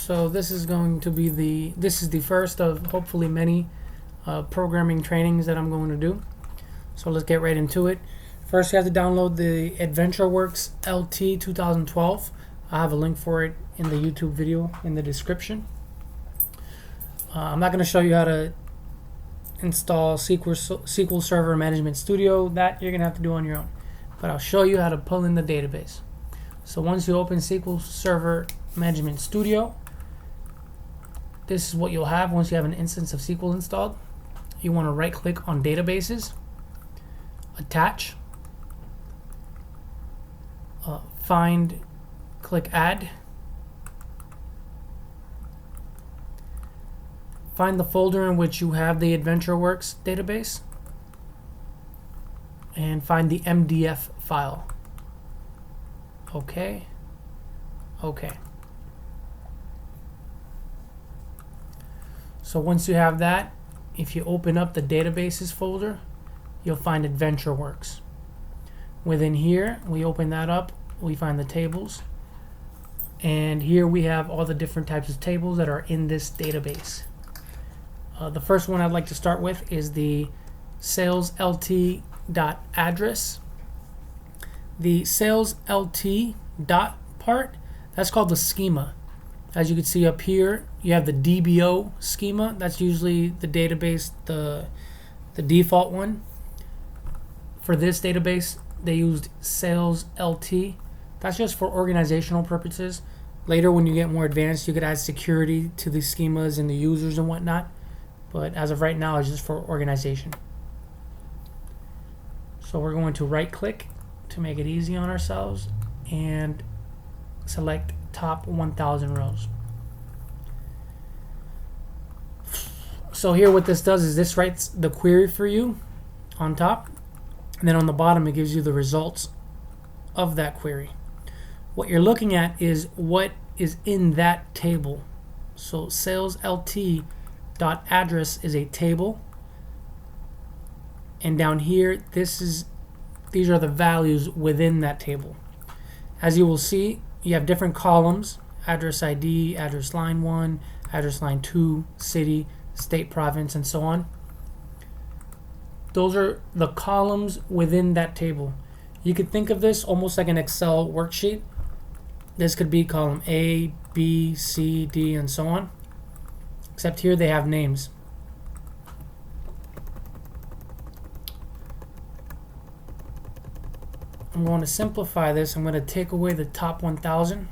So this is going to be the first of hopefully many programming trainings that I'm going to do. So let's get right into it. First, you have to download the AdventureWorks LT 2012. I have a link for it in the YouTube video in the description. I'm not going to show you how to install SQL Server Management Studio. That you're going to have to do on your own. But I'll show you how to pull in the database. So once you open SQL Server Management Studio, this is what you'll have once you have an instance of SQL installed. You want to right click on databases, attach, find, click add, find the folder in which you have the AdventureWorks database, and find the MDF file. Okay. So once you have that, if you open up the databases folder, you'll find AdventureWorks. Within here, we open that up, we find the tables, and here we have all the different types of tables that are in this database. The first one I'd like to start with is the salesLT.address. The salesLT dot part, that's called the schema. As you can see up here, you have the DBO schema. That's usually the database, the default one. For this database, they used salesLT. That's just for organizational purposes. Later, when you get more advanced, you could add security to the schemas and the users and whatnot. But as of right now, it's just for organization. So we're going to right click to make it easy on ourselves and select top 1000 rows. So here what this does is this writes the query for you on top, and then on the bottom it gives you the results of that query. What you're looking at is what is in that table. So salesLT.address is a table, and down here these are the values within that table. As you will see, you have different columns: address ID, address line 1, address line 2, city, state, province, and so on. Those are the columns within that table. You could think of this almost like an Excel worksheet. This could be column A, B, C, D, and so on. Except here they have names. I'm going to simplify this. I'm going to take away the top 1000.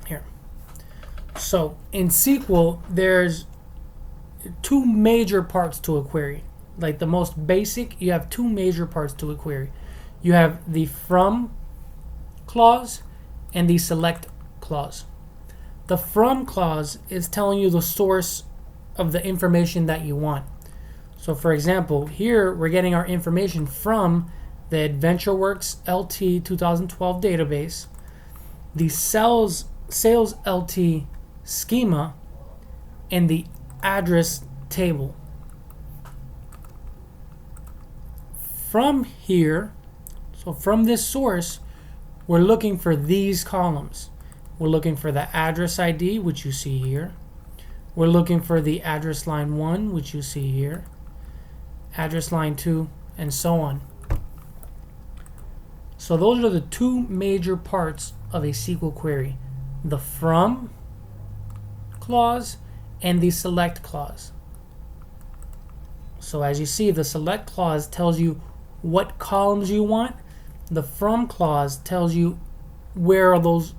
Here. So in SQL, there's two major parts to a query. Like the most basic, you have two major parts to a query. You have the from clause and the select clause. The from clause is telling you the source of the information that you want. So for example, here we're getting our information from the AdventureWorks LT 2012 database, the sales LT schema, and the address table. From here, so from this source, we're looking for these columns. We're looking for the address ID, which you see here. We're looking for the address line 1, which you see here, address line 2, and so on. So those are the two major parts of a SQL query: the from clause and the select clause. So as you see, the select clause tells you what columns you want. The from clause tells you where is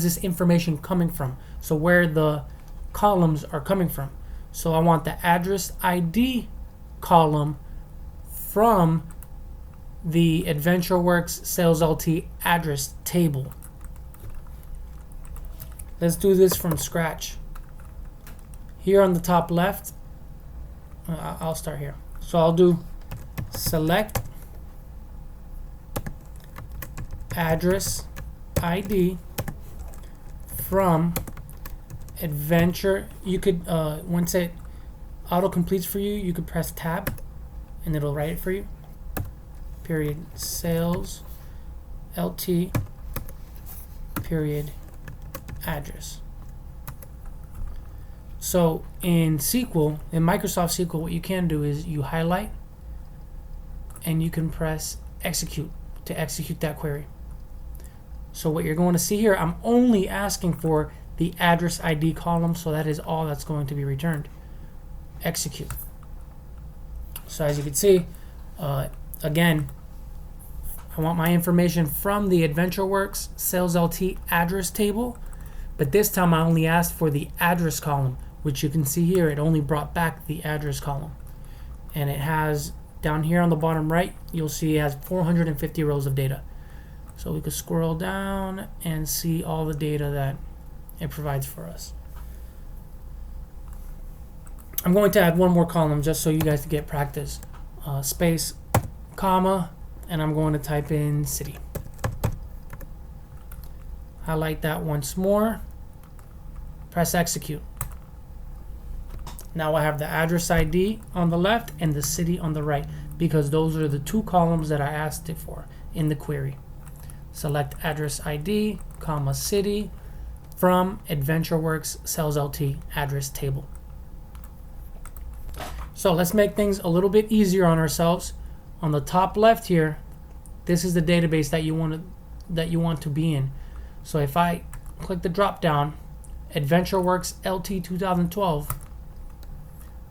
this information coming from, so where the columns are coming from. So I want the address ID column from the AdventureWorks SalesLT address table. Let's do this from scratch. Here on the top left, I'll start here. So I'll do select address ID from adventure. You could once it auto completes for you, you could press tab and it'll write it for you. Period sales LT period address. So in SQL, in Microsoft SQL, what you can do is you highlight and you can press execute to execute that query. So what you're going to see here, I'm only asking for the address ID column, so that is all that's going to be returned. Execute. So as you can see, again, I want my information from the AdventureWorks Sales LT address table, but this time I only asked for the address column, which you can see here, it only brought back the address column. And it has, down here on the bottom right, you'll see it has 450 rows of data. So we could scroll down and see all the data that it provides for us. I'm going to add one more column just so you guys can get practice. Space, comma, and I'm going to type in city. Highlight that once more. Press execute. Now I have the address ID on the left and the city on the right, because those are the two columns that I asked it for in the query. Select address ID, comma city from AdventureWorks Sales LT address table. So let's make things a little bit easier on ourselves. On the top left here, this is the database that you want to be in. So if I click the drop down, AdventureWorks LT 2012,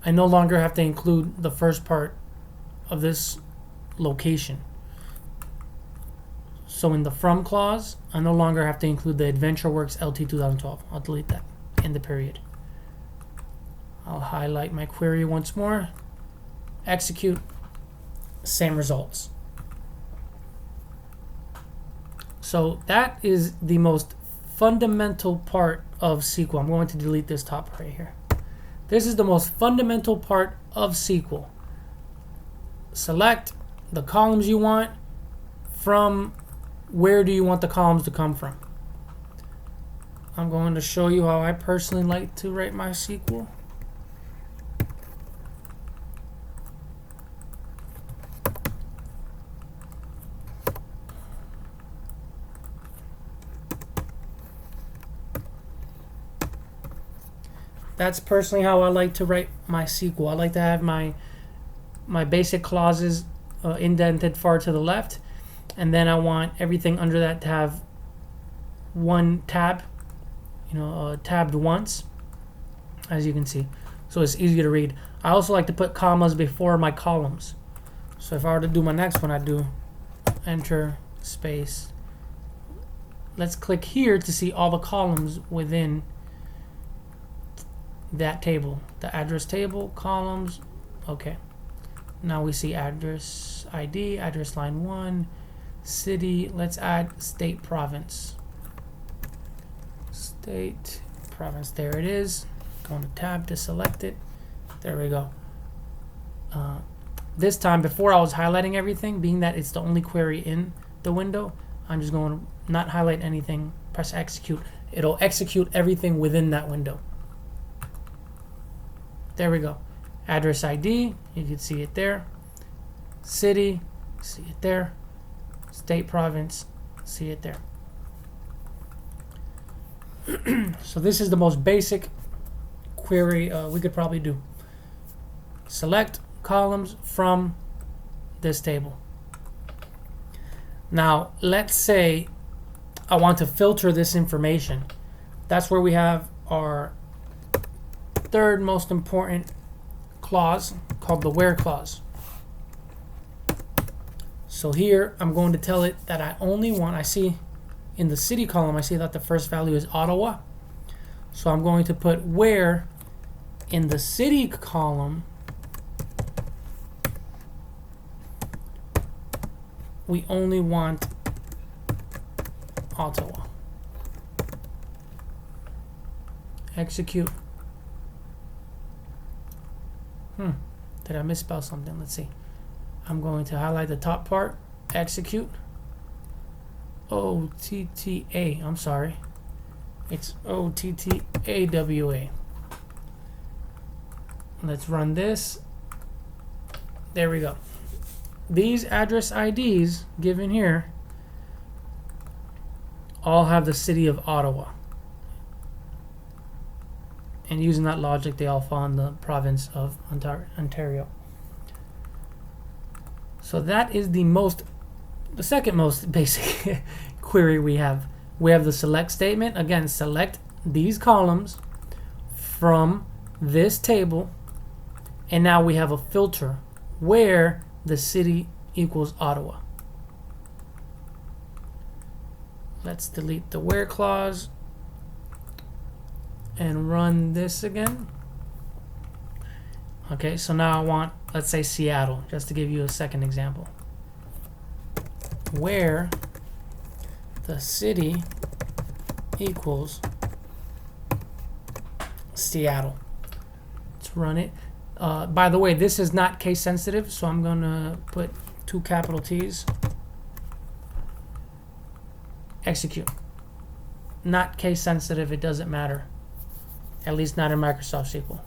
I no longer have to include the first part of this location. So in the from clause, I no longer have to include the AdventureWorks LT 2012. I'll delete that in the period. I'll highlight my query once more, execute, same results. So that is the most fundamental part of SQL. I'm going to delete this top right here. This is the most fundamental part of SQL. Select the columns you want. From where do you want the columns to come from? I'm going to show you how I personally like to write my SQL. That's personally how I like to write my SQL. I like to have my basic clauses indented far to the left, and then I want everything under that to have one tab, tabbed once, as you can see, so it's easy to read. I also like to put commas before my columns. So if I were to do my next one, I'd do enter space. Let's click here to see all the columns within that table, the address table, columns. Okay, now we see address ID, address line 1, city. Let's add state, province. State, province, there it is. Go on the tab to select it. There we go. This time, before I was highlighting everything, being that it's the only query in the window, I'm just going to not highlight anything, press execute. It'll execute everything within that window. There we go. Address ID, you can see it there. City, see it there. State, province, see it there. So this is the most basic query we could probably do. Select columns from this table. Now, let's say I want to filter this information. That's where we have our third most important clause, called the where clause. So here I'm going to tell it that I only want, I see in the city column, I see that the first value is Ottawa. So I'm going to put where in the city column we only want Ottawa. Execute. Did I misspell something? Let's see. I'm going to highlight the top part, execute. O-T-T-A, I'm sorry. It's O-T-T-A-W-A. Let's run this. There we go. These address IDs given here all have the city of Ottawa. And using that logic, they all fall in the province of Ontario. So that is the second most basic query we have. We have the select statement. Again, select these columns from this table, and now we have a filter where the city equals Ottawa. Let's delete the where clause and run this again. Okay, so now I want, let's say, Seattle, just to give you a second example, where the city equals Seattle. Let's run it. By the way, this is not case sensitive, so I'm going to put 2 capital T's. Execute. Not case sensitive, it doesn't matter. At least not in Microsoft SQL.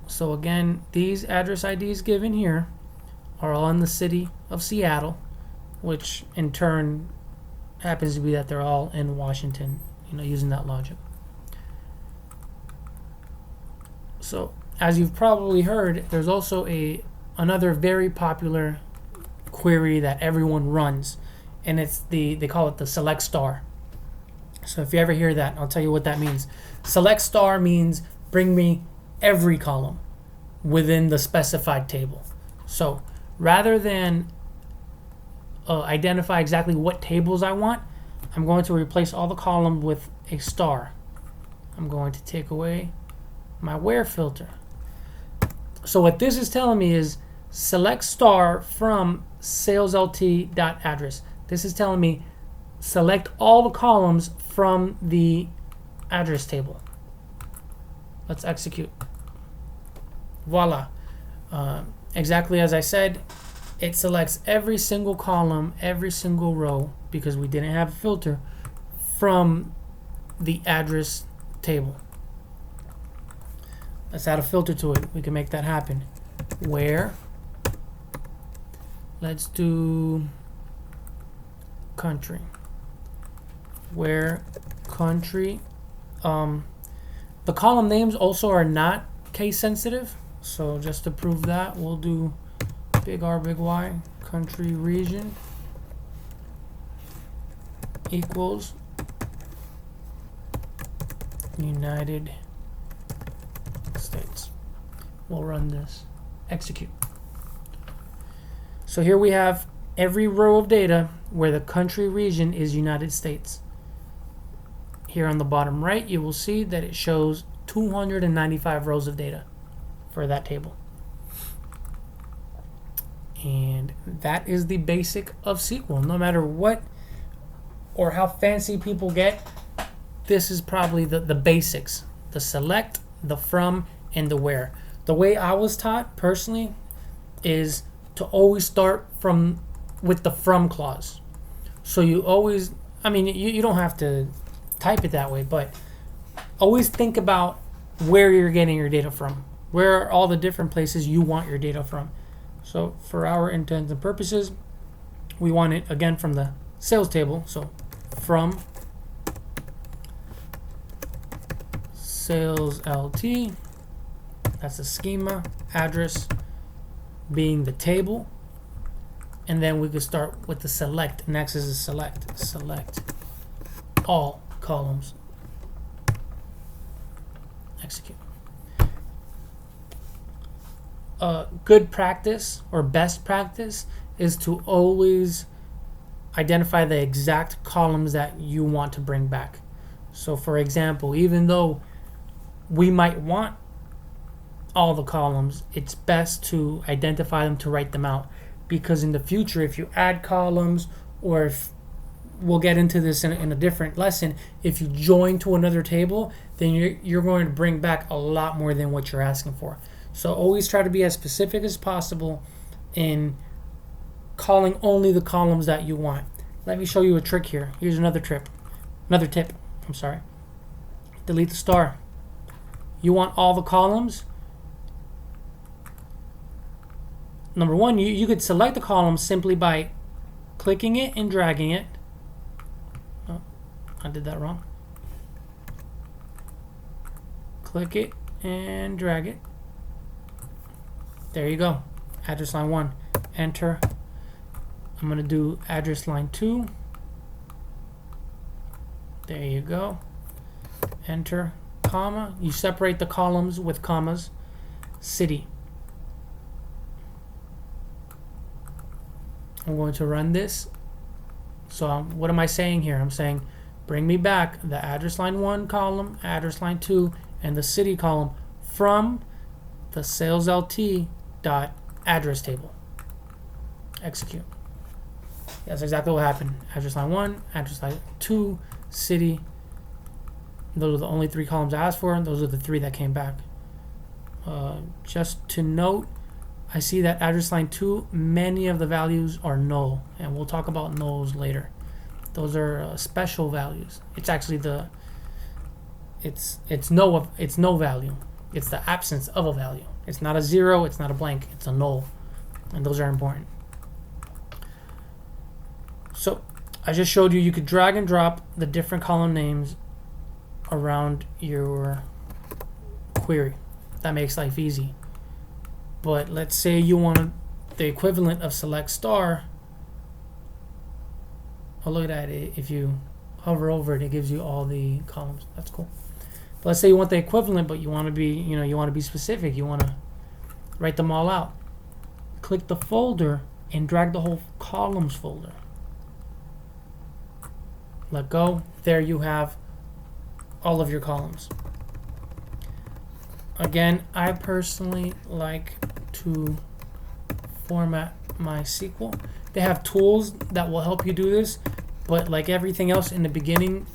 So again, these address IDs given here are all in the city of Seattle, which in turn happens to be that they're all in Washington, using that logic. So as you've probably heard, there's also another very popular query that everyone runs, and it's they call it the select star. So if you ever hear that, I'll tell you what that means. Select star means bring me every column within the specified table. So rather than identify exactly what tables I want, I'm going to replace all the columns with a star. I'm going to take away my where filter. So what this is telling me is select star from saleslt.address. This is telling me select all the columns from the address table. Let's execute. Voila. Exactly as I said, it selects every single column, every single row, because we didn't have a filter, from the address table. Let's add a filter to it. We can make that happen. Where? Let's do country. Where country. The column names also are not case sensitive. So just to prove that, we'll do big R, big Y, country region equals United States. We'll run this. Execute. So here we have every row of data where the country region is United States. Here on the bottom right, you will see that it shows 295 rows of data for that table. And that is the basic of SQL. No matter what or how fancy people get, this is probably the basics. The select, the from, and the where. The way I was taught personally is to always start with the from clause. So you always, you don't have to type it that way, but always think about where you're getting your data from. Where are all the different places you want your data from? So for our intents and purposes, we want it again from the sales table. So from sales LT, that's the schema, address being the table, and then we could start with the select. Next is the select all columns. Execute. Good practice or best practice is to always identify the exact columns that you want to bring back. So for example, even though we might want all the columns, it's best to identify them, to write them out, because in the future, if you add columns, or if we'll get into this in a different lesson, if you join to another table, then you're going to bring back a lot more than what you're asking for. So always try to be as specific as possible in calling only the columns that you want. Let me show you a trick here. Here's another tip. I'm sorry. Delete the star. You want all the columns. Number one, you could select the column simply by clicking it and dragging it. Oh, I did that wrong. click it and drag it. There you go. Address line 1. Enter. I'm going to do address line 2. There you go. Enter. Comma. You separate the columns with commas. City. I'm going to run this. So what am I saying here? I'm saying bring me back the address line 1 column, address line 2, and the city column from the salesLT.address table. Execute. That's exactly what happened. Address line 1, address line 2, city. Those are the only 3 columns I asked for, and those are the 3 that came back. Just to note, I see that address line 2, many of the values are null, and we'll talk about nulls later. Those are special values. It's actually it's no value. It's the absence of a value. It's not a 0. It's not a blank. It's a null, and those are important. So I just showed you could drag and drop the different column names around your query. That makes life easy. But let's say you want the equivalent of select star. Oh, look at it. If you hover over it, it gives you all the columns. That's cool. But let's say you want the equivalent, but you want to be, you want to be specific. You want to write them all out. Click the folder and drag the whole columns folder. Let go. There you have all of your columns. Again, I personally like to format my SQL. They have tools that will help you do this, but like everything else in the beginning,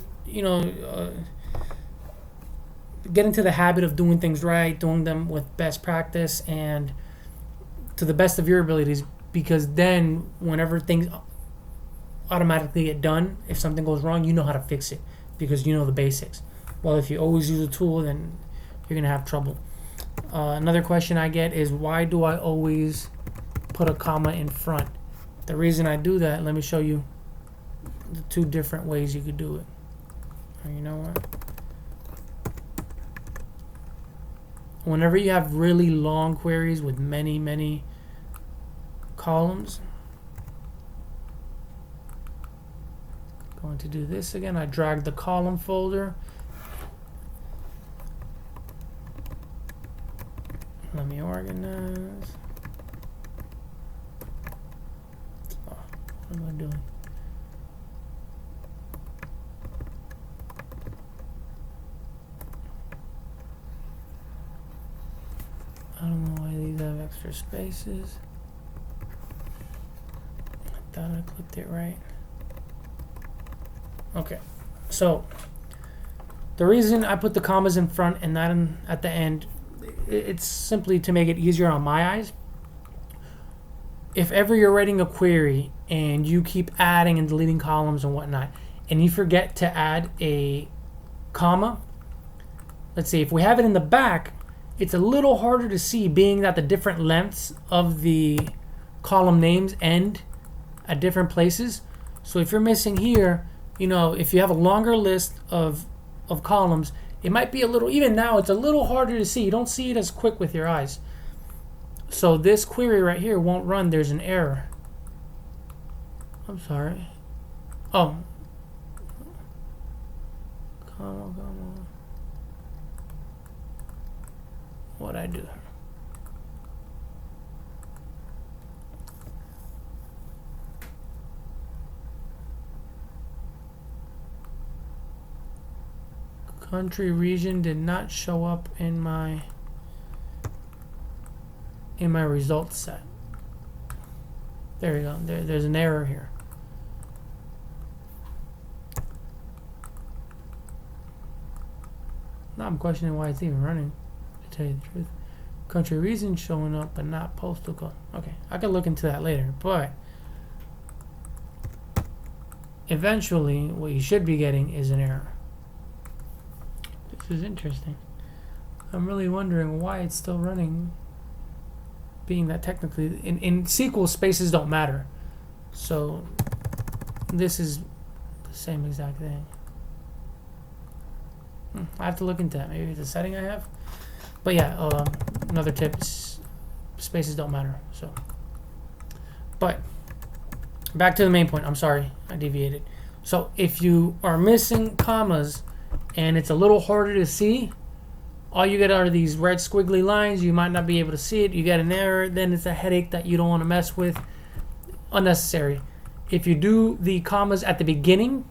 get into the habit of doing things right, doing them with best practice and to the best of your abilities, because then whenever things automatically get done, if something goes wrong, you know how to fix it because you know the basics. Well, if you always use a tool, then you're gonna have trouble. Another question I get is, why do I always put a comma in front? The reason I do that, let me show you the 2 different ways you could do it. Or you know what? Whenever you have really long queries with many columns, I'm going to do this again. I drag the column folder. Let me organize. Oh, what am I doing? I don't know why these have extra spaces. I thought I clicked it right. Okay, so the reason I put the commas in front and not at the end, it's simply to make it easier on my eyes. If ever you're writing a query and you keep adding and deleting columns and whatnot, and you forget to add a comma, let's see, if we have it in the back, it's a little harder to see, being that the different lengths of the column names end at different places. So if you're missing here, if you have a longer list of columns, it might be a little, even now, it's a little harder to see. You don't see it as quick with your eyes. So this query right here won't run. There's an error. I'm sorry. Oh. Come on. What'd I do? Country region did not show up in my results set. There we go. There's an error here. Now I'm questioning why it's even running, to tell you the truth. Country region showing up but not postal code. Okay, I can look into that later, but eventually what you should be getting is an error. This is interesting. I'm really wondering why it's still running, being that technically in SQL spaces don't matter. So this is the same exact thing. I have to look into that. Maybe it's a setting I have. But yeah, another tip is spaces don't matter. So, but back to the main point. I'm sorry, I deviated. So if you are missing commas and it's a little harder to see, all you get are these red squiggly lines. You might not be able to see it. You get an error, then it's a headache that you don't want to mess with. Unnecessary. If you do the commas at the beginning,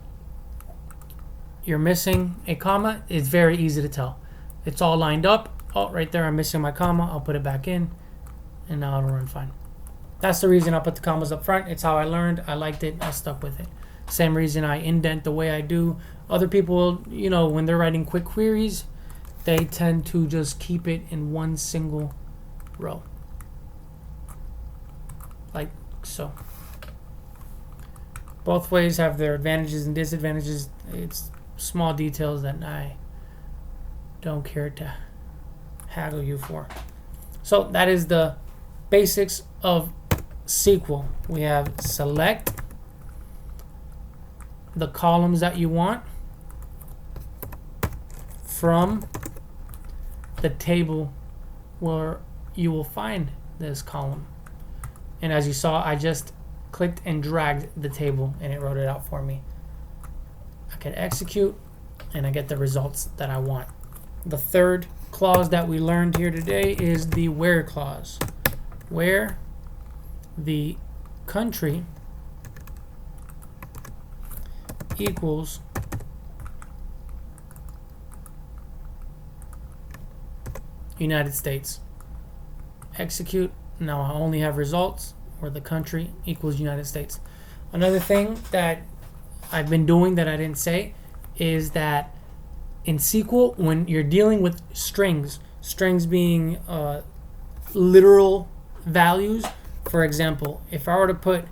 you're missing a comma, it's very easy to tell. It's all lined up. Oh, right there, I'm missing my comma. I'll put it back in, and now it'll run fine. That's the reason I put the commas up front. It's how I learned. I liked it. I stuck with it. Same reason I indent the way I do. Other people, you know, when they're writing quick queries, they tend to just keep it in one single row. Like so. Both ways have their advantages and disadvantages. It's small details that I don't care to haggle you for. So that is the basics of SQL. We have select the columns that you want from the table where you will find this column. And as you saw, I just clicked and dragged the table and it wrote it out for me. I can execute and I get the results that I want. The third clause that we learned here today is the where clause, where the country equals United States. Execute. Now I only have results where the country equals United States. Another thing that I've been doing that I didn't say is that in SQL, when you're dealing with strings being literal values, for example, if I were to put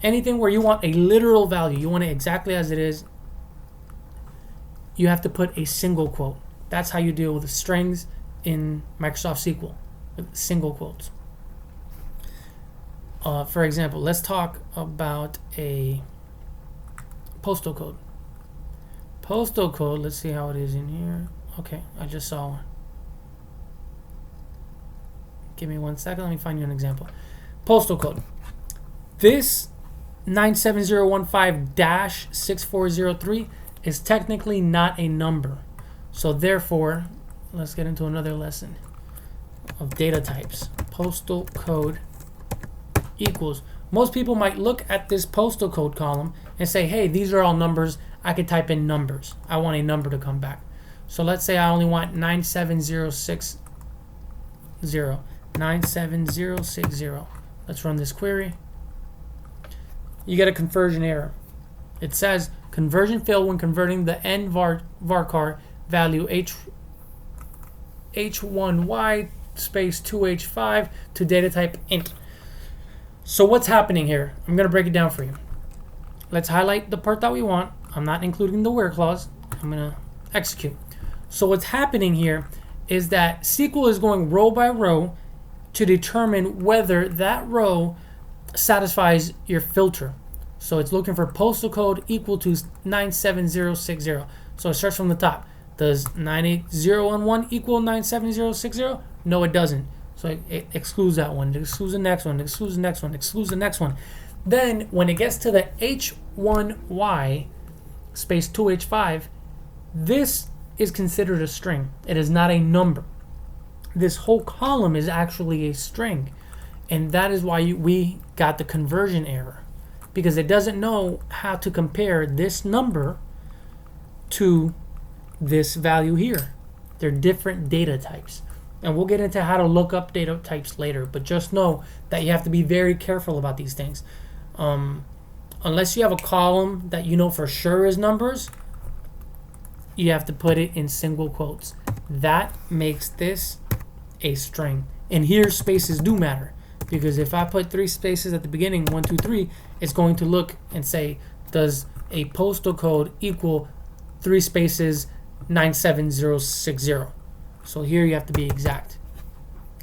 anything where you want a literal value, you want it exactly as it is, you have to put a single quote. That's how you deal with strings in Microsoft SQL, with single quotes. For example, let's talk about a postal code. Postal code, let's see how it is in here. Okay, I just saw one. Give me 1 second, let me find you an example. Postal code. This 97015-6403 is technically not a number. So therefore, let's get into another lesson of data types. Postal code equals. Most people might look at this postal code column and say, hey, these are all numbers. I could type in numbers. I want a number to come back. So let's say I only want 97060. 97060. Let's run this query. You get a conversion error. It says conversion failed when converting the n varchar value h1y space 2h5 to data type int. So what's happening here? I'm going to break it down for you. Let's highlight the part that we want. I'm not including the where clause. I'm going to execute. So what's happening here is that SQL is going row by row to determine whether that row satisfies your filter. So it's looking for postal code equal to 97060. So it starts from the top. Does 98011 equal 97060? No, it doesn't. So it excludes that one. It excludes the next one. It excludes the next one. It excludes the next one. Then when it gets to the h1y space 2h5, this is considered a string. It is not a number. This whole column is actually a string. And that is why we got the conversion error, because it doesn't know how to compare this number to this value here. They're different data types. And we'll get into how to look up data types later, but just know that you have to be very careful about these things. Unless you have a column that you know for sure is numbers, you have to put it in single quotes. That makes this a string. And here spaces do matter, because if I put 3 spaces at the beginning, 1, 2, 3, it's going to look and say, does a postal code equal 3 spaces 97060? So here you have to be exact.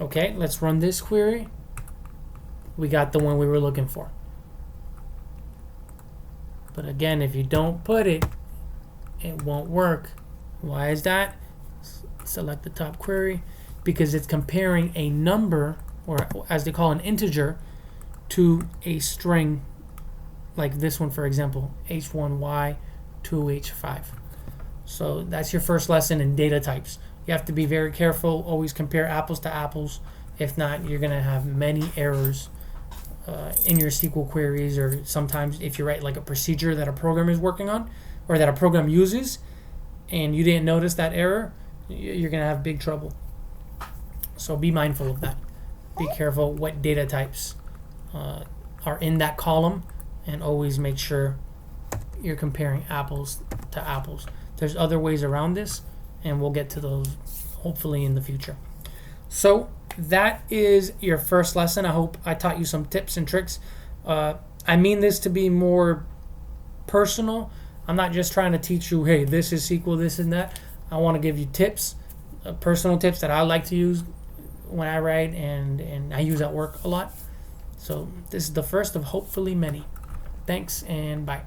Okay, let's run this query. We got the one we were looking for. But again, if you don't put it it won't work. Why is that? Select the top query, because it's comparing a number, or as they call an integer, to a string, like this one, for example, h1y 2h5. So that's your first lesson in data types. You have to be very careful, always compare apples to apples. If not, you're going to have many errors in your SQL queries, or sometimes if you write like a procedure that a program is working on, or that a program uses, and you didn't notice that error, you're going to have big trouble. So be mindful of that. Be careful what data types are in that column, and always make sure you're comparing apples to apples. There's other ways around this, and we'll get to those hopefully in the future. So that is your first lesson. I hope I taught you some tips and tricks. I mean this to be more personal. I'm not just trying to teach you, hey, this is SQL, this and that. I want to give you tips, personal tips that I like to use when I write, and I use at work a lot. So this is the first of hopefully many. Thanks, and bye.